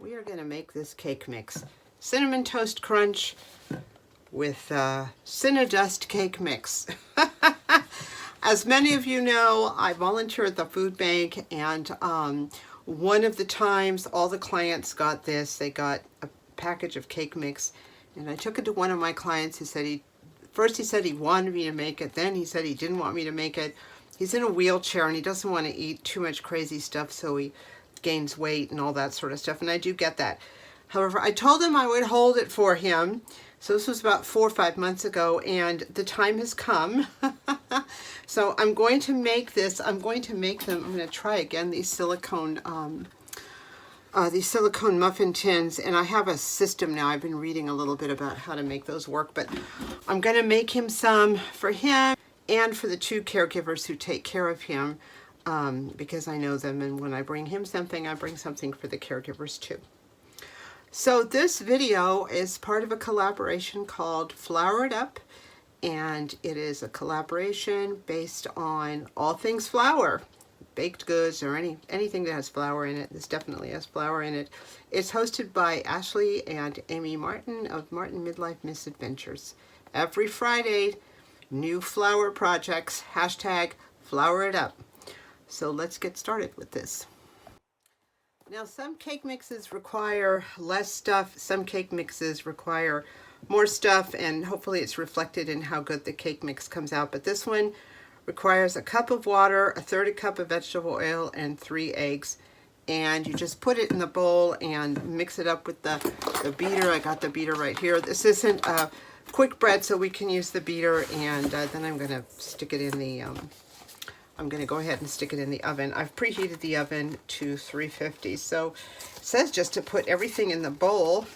We are going to make this cake mix. Cinnamon Toast Crunch with Cinnadust cake mix. As many of you know, I volunteer at the food bank, and one of the times all the clients got this. They got a package of cake mix, and I took it to one of my clients who said first he said he wanted me to make it, then he said he didn't want me to make it. He's in a wheelchair and he doesn't want to eat too much crazy stuff, so he gains weight and all that sort of stuff, and I do get that. However, I told him I would hold it for him. So this was about 4 or 5 months ago, and the time has come. So I'm going to make this. I'm going to try again these silicone muffin tins, and I have a system now. I've been reading a little bit about how to make those work, but I'm going to make him some for him and for the 2 caregivers who take care of him, because I know them, and when I bring him something, I bring something for the caregivers too. So this video is part of a collaboration called Flour It Up, and it is a collaboration based on all things flour, baked goods or anything that has flour in it. This definitely has flour in it. It's hosted by Ashley and Amy Martin of Martin Midlife Misadventures. Every Friday, new flour projects, hashtag Flour It Up. So let's get started with this. Now, some cake mixes require less stuff, some cake mixes require more stuff, and hopefully it's reflected in how good the cake mix comes out. But this one requires a cup of water, 1/3 cup of vegetable oil, and 3 eggs. And you just put it in the bowl and mix it up with the beater. I got the beater right here. This isn't a quick bread, so we can use the beater, and then I'm going to stick it in the I'm going to go ahead and stick it in the oven. I've preheated the oven to 350. So it says just to put everything in the bowl.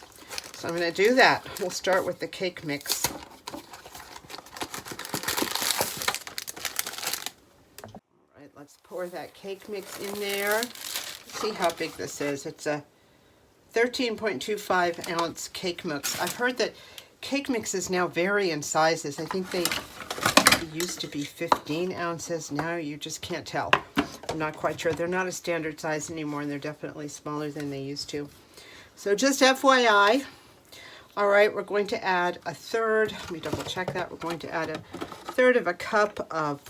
So I'm going to do that. We'll start with the cake mix. All right, let's pour that cake mix in there. See how big this is. It's a 13.25 ounce cake mix. I've heard that cake mixes now vary in sizes. I think they used to be 15 ounces. Now you just can't tell. I'm not quite sure. They're not a standard size anymore, and they're definitely smaller than they used to. So just FYI. All right, we're going to add 1/3. Let me double check that. We're going to add 1/3 of a cup of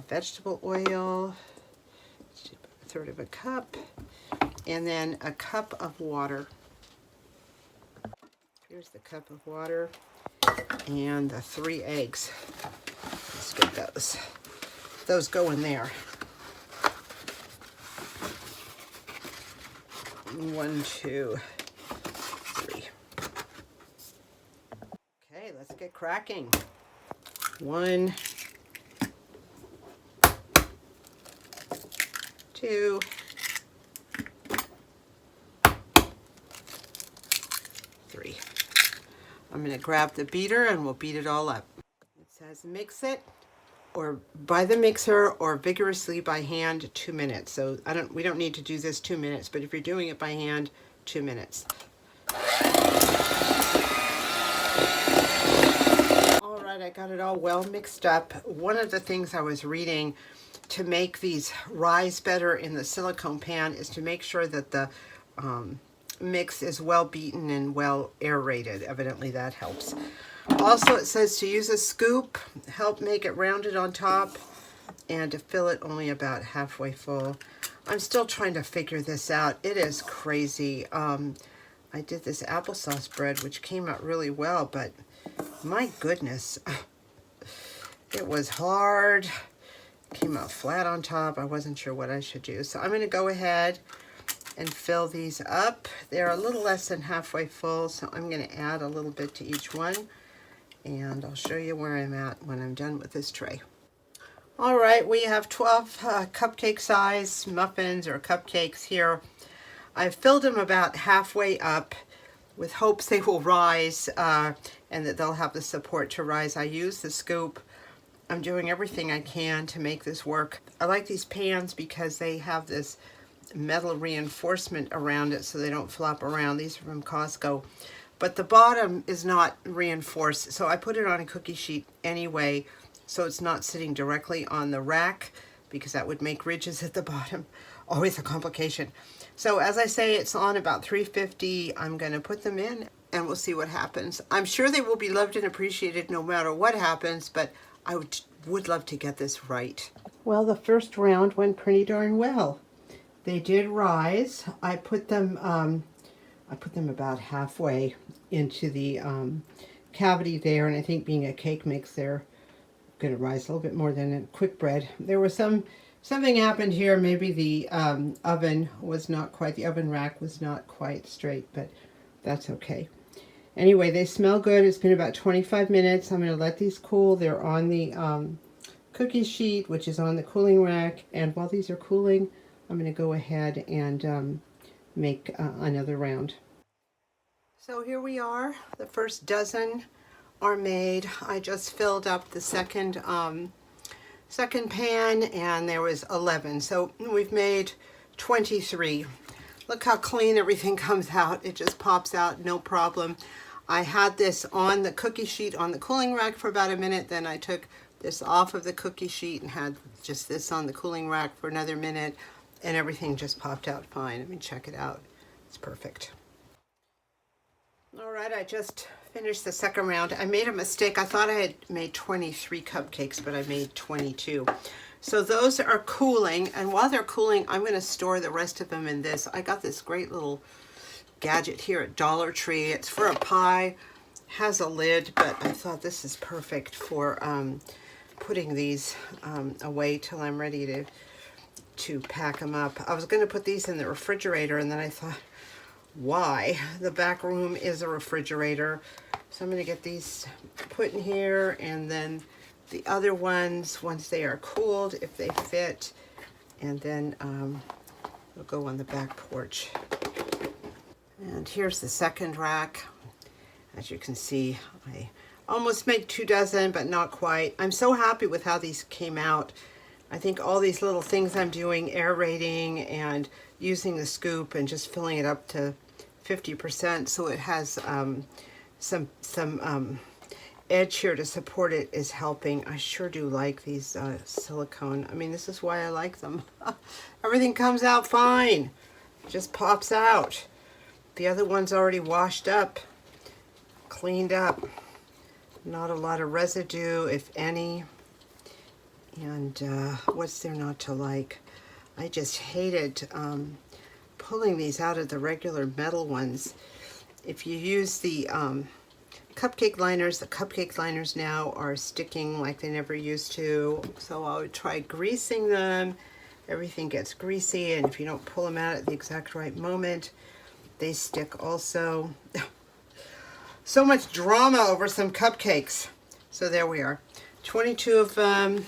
vegetable oil. 1/3 of a cup. And then a cup of water. Here's the cup of water. And the 3 eggs. Let's get those. Those go in there. 1, 2, 3. Okay, let's get cracking. 1, 2, 3. I'm going to grab the beater and we'll beat it all up. It says mix it or by the mixer or vigorously by hand 2 minutes. So we don't need to do this 2 minutes, but if you're doing it by hand, 2 minutes. All right, I got it all well mixed up. One of the things I was reading to make these rise better in the silicone pan is to make sure that the mix is well beaten and well aerated. Evidently that helps. Also, it says to use a scoop, help make it rounded on top, and to fill it only about halfway full. I'm still trying to figure this out. It is crazy. I did this applesauce bread, which came out really well, but my goodness, it was hard. Came out flat on top. I wasn't sure what I should do. So I'm going to go ahead and fill these up. They're a little less than halfway full, so I'm going to add a little bit to each one, and I'll show you where I'm at when I'm done with this tray. All right, we have 12 cupcake size muffins or cupcakes here. I've filled them about halfway up with hopes they will rise and that they'll have the support to rise. I use the scoop. I'm doing everything I can to make this work. I like these pans because they have this metal reinforcement around it so they don't flop around. These are from Costco. But the bottom is not reinforced, so I put it on a cookie sheet anyway, so it's not sitting directly on the rack, because that would make ridges at the bottom. Always a complication. So as I say, it's on about 350. I'm going to put them in and we'll see what happens. I'm sure they will be loved and appreciated no matter what happens, but I would love to get this right. Well, the first round went pretty darn well. They did rise. I put them about halfway into the cavity there, and I think being a cake mix, they're going to rise a little bit more than a quick bread. There was something happened here. Maybe the oven rack was not quite straight, but that's okay. Anyway, they smell good. It's been about 25 minutes. I'm going to let these cool. They're on the cookie sheet, which is on the cooling rack, and while these are cooling, I'm going to go ahead and make another round. So here we are. The first dozen are made. I just filled up the second pan, and there was 11. So we've made 23. Look how clean everything comes out. It just pops out, no problem. I had this on the cookie sheet on the cooling rack for about a minute. Then I took this off of the cookie sheet and had just this on the cooling rack for another minute, and everything just popped out fine. I mean, check it out. It's perfect. All right, I just finished the second round. I made a mistake. I thought I had made 23 cupcakes, but I made 22. So those are cooling, and while they're cooling, I'm going to store the rest of them in this. I got this great little gadget here at Dollar Tree. It's for a pie, has a lid, but I thought this is perfect for putting these away till I'm ready to pack them up. I was going to put these in the refrigerator, and then I thought, why? The back room is a refrigerator. So I'm going to get these put in here, and then the other ones, once they are cooled, if they fit, and then they'll go on the back porch. And here's the second rack. As you can see, I almost made 2 dozen, but not quite. I'm so happy with how these came out. I think all these little things I'm doing, aerating and using the scoop and just filling it up to 50% so it has some edge here to support it is helping. I sure do like these silicone. I mean, this is why I like them. Everything comes out fine. It just pops out. The other one's already washed up, cleaned up. Not a lot of residue, if any. And what's there not to like? I just hated pulling these out of the regular metal ones. If you use the cupcake liners now are sticking like they never used to. So I would try greasing them. Everything gets greasy, and if you don't pull them out at the exact right moment, they stick also. So much drama over some cupcakes. So there we are. 22 of them.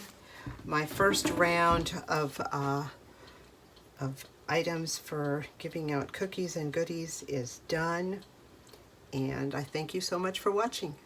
My first round of items for giving out cookies and goodies is done. And I thank you so much for watching.